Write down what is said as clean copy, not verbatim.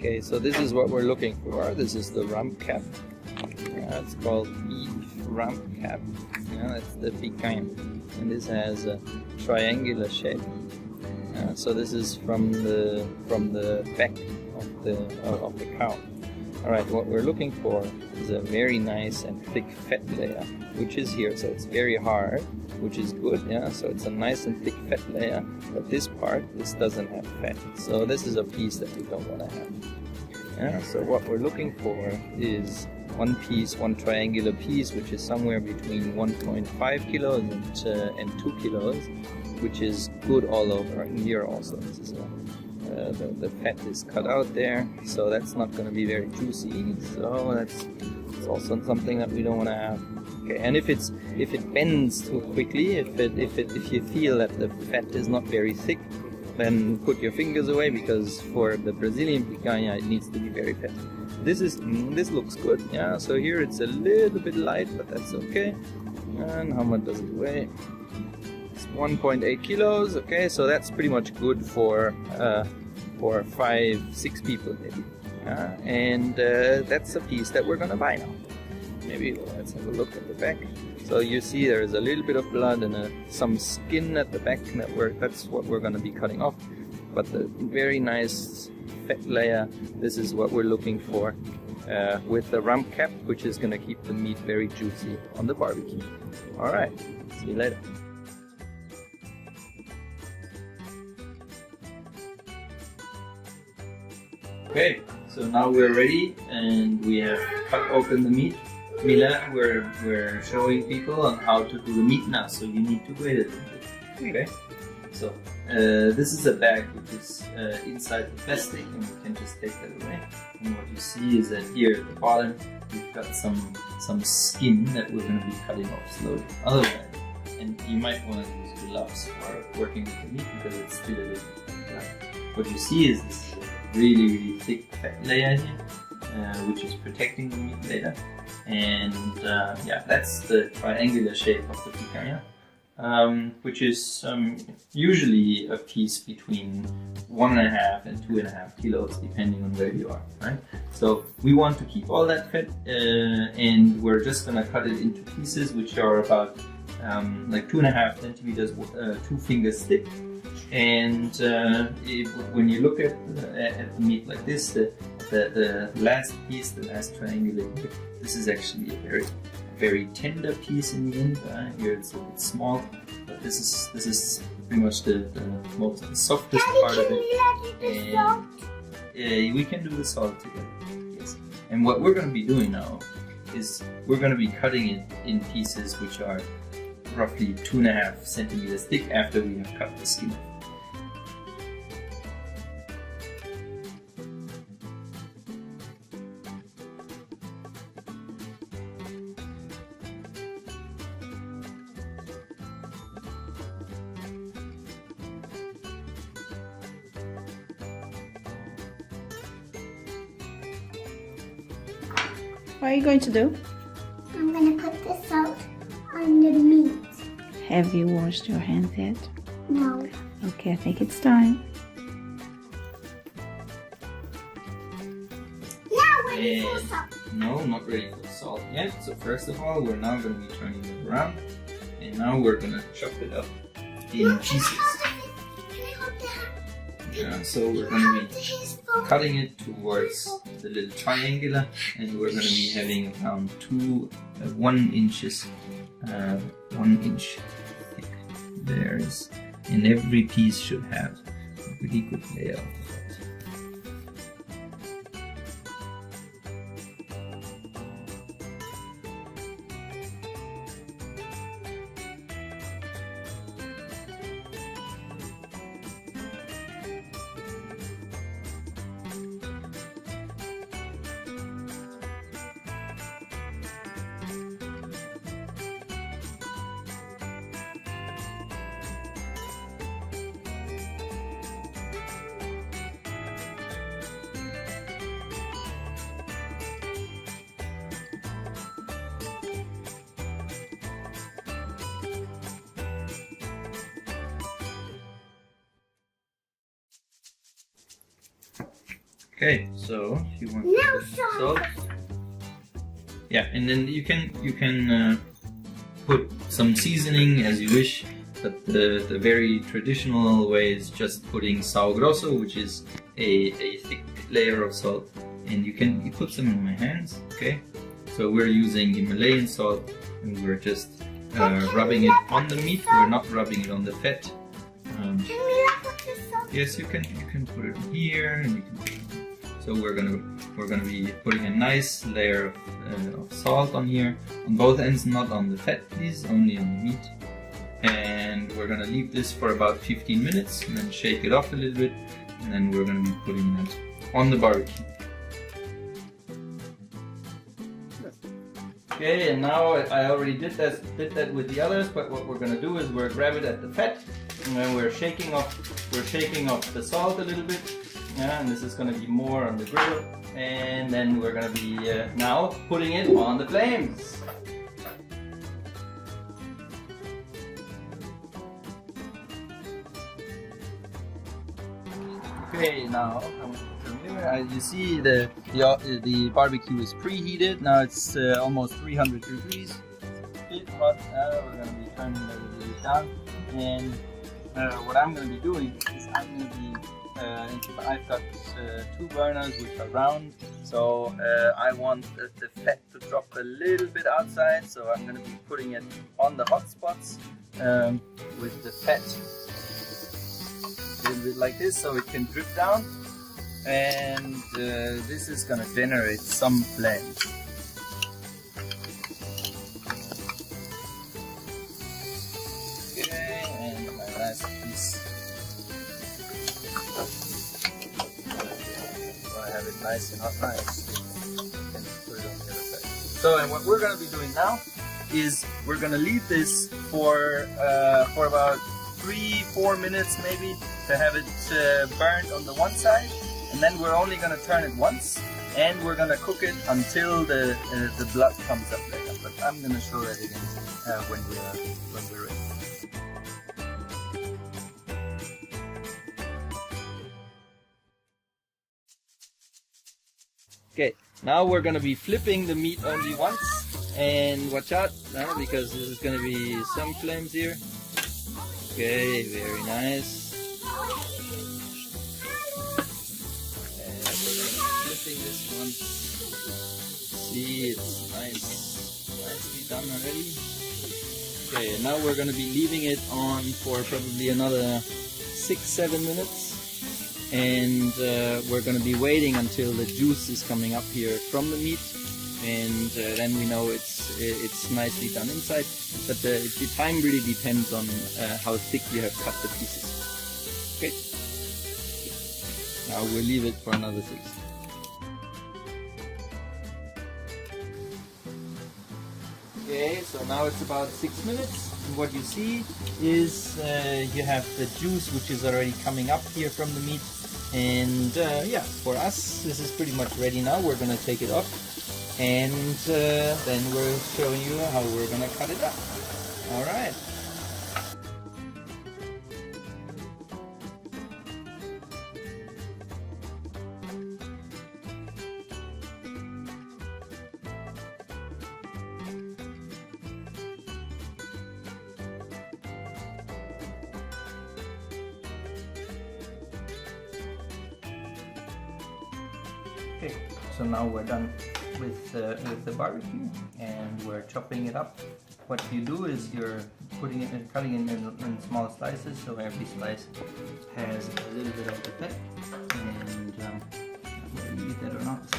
Okay, so this is what we're looking for. This is the rump cap. It's called beef rump cap. That's the picanha, and this has a triangular shape. So this is from the back of the cow. All right, what we're looking for is a very nice and thick fat layer, which is here. So it's very hard, which is good. Yeah, so it's a nice and thick fat layer. But this doesn't have fat. So this is a piece that we don't want to have. Yeah, so what we're looking for is one triangular piece, which is somewhere between 1.5 kilos and 2 kilos, which is good all over. And here also, this is the fat is cut out there, so that's not going to be very juicy. So that's also something that we don't want to have. Okay, and if it bends too quickly, if you feel that the fat is not very thick, then put your fingers away, because for the Brazilian picanha it needs to be very fat. This looks good. Yeah, so here it's a little bit light, but that's okay. And how much does it weigh? 1.8 kilos. Okay, so that's pretty much good for 5-6 people maybe. And that's a piece that we're gonna buy now. Maybe let's have a look at the back. So you see there's a little bit of blood and some skin at the back. That's what we're gonna be cutting off. But the very nice fat layer, this is what we're looking for with the rump cap, which is gonna keep the meat very juicy on the barbecue. All right, see you later. Okay, so now we're ready and we have cut open the meat. Mila, we're showing people on how to do the meat now, so you need to wait a little bit. Okay, so this is a bag which is inside the plastic, and you can just take that away. And what you see is that here at the bottom we've got some skin that we're going to be cutting off slowly. Otherwise, and you might want to use gloves for working with the meat because it's still a little black. What you see is this really thick fat layer here, which is protecting the meat later. And yeah, that's the triangular shape of the picanha, which is usually a piece between 1.5 and 2.5 kilos, depending on where you are, right? So we want to keep all that fat, and we're just gonna cut it into pieces which are about like 2.5 centimeters, 2 fingers thick. And when you look at the meat like this, the last piece, the last triangular, this is actually a very tender piece in the end. Here it's a bit small, but this is pretty much the softest part of it. And we can do the salt together. Yes. And what we're going to be doing now is we're going to be cutting it in pieces which are roughly 2.5 centimeters thick after we have cut the skin. What are you going to do? I'm going to put the salt on the meat. Have you washed your hands yet? No. Okay, I think it's time. Now ready for salt. No, not ready for salt yet. So first of all, we're now going to be turning it around, and now we're going to chop it up in pieces. Yeah, so we're going to be cutting it towards the little triangular, and we're going to be having around 1 inch thick layers, and every piece should have a really good layer of fat. Okay, so if you want Now to salt. yeah, and then you can put some seasoning as you wish, but the very traditional way is just putting sal grosso, which is a thick layer of salt, and you put some in my hands. Okay, so we're using Himalayan salt, and we're just rubbing it on the meat. We're not rubbing it on the fat. Can we put the salt? Yes, you can put it here, and you can put it. So we're gonna be putting a nice layer of salt on here, on both ends, not on the fat piece, only on the meat. And we're gonna leave this for about 15 minutes, and then shake it off a little bit, and then we're gonna be putting that on the barbecue. Okay, and now I already did that with the others, but what we're gonna do is we're grab it at the fat, and then we're shaking off the salt a little bit. Yeah, and this is going to be more on the grill, and then we're going to be now putting it on the flames. Okay, now from here, you see the barbecue is preheated. Now it's almost 300 degrees. It's hot. We're going to be turning it a little bit down, and what I'm going to be doing is I'm going to be I've got 2 burners which are round, so I want the fat to drop a little bit outside, so I'm going to be putting it on the hot spots with the fat a little bit like this, so it can drip down, and this is going to generate some flame. Okay, and my last piece. Have it nice and hot, nice. And put it on the other side. So, and what we're going to be doing now is we're going to leave this for about 3-4 minutes maybe to have it burned on the one side, and then we're only going to turn it once, and we're going to cook it until the blood comes up later. But I'm going to show that again when we're ready. Okay, now we're gonna be flipping the meat only once, and watch out because this is gonna be some flames here. Okay, very nice. And we're gonna be flipping this one. See, it's nicely done already. Okay, now we're gonna be leaving it on for probably another 6-7 minutes. And we're going to be waiting until the juice is coming up here from the meat, and then we know it's nicely done inside. But the time really depends on how thick you have cut the pieces. Okay. Now we'll leave it for another 6. Okay, so now it's about 6 minutes, and what you see is you have the juice which is already coming up here from the meat, and yeah, for us this is pretty much ready now. We're gonna take it off, and then we're showing you how we're gonna cut it up. Alright. Okay, so now we're done with the barbecue, and we're chopping it up. What you do is you're putting it and cutting it in small slices, so every slice has a little bit of the fat, and whether you eat that or not is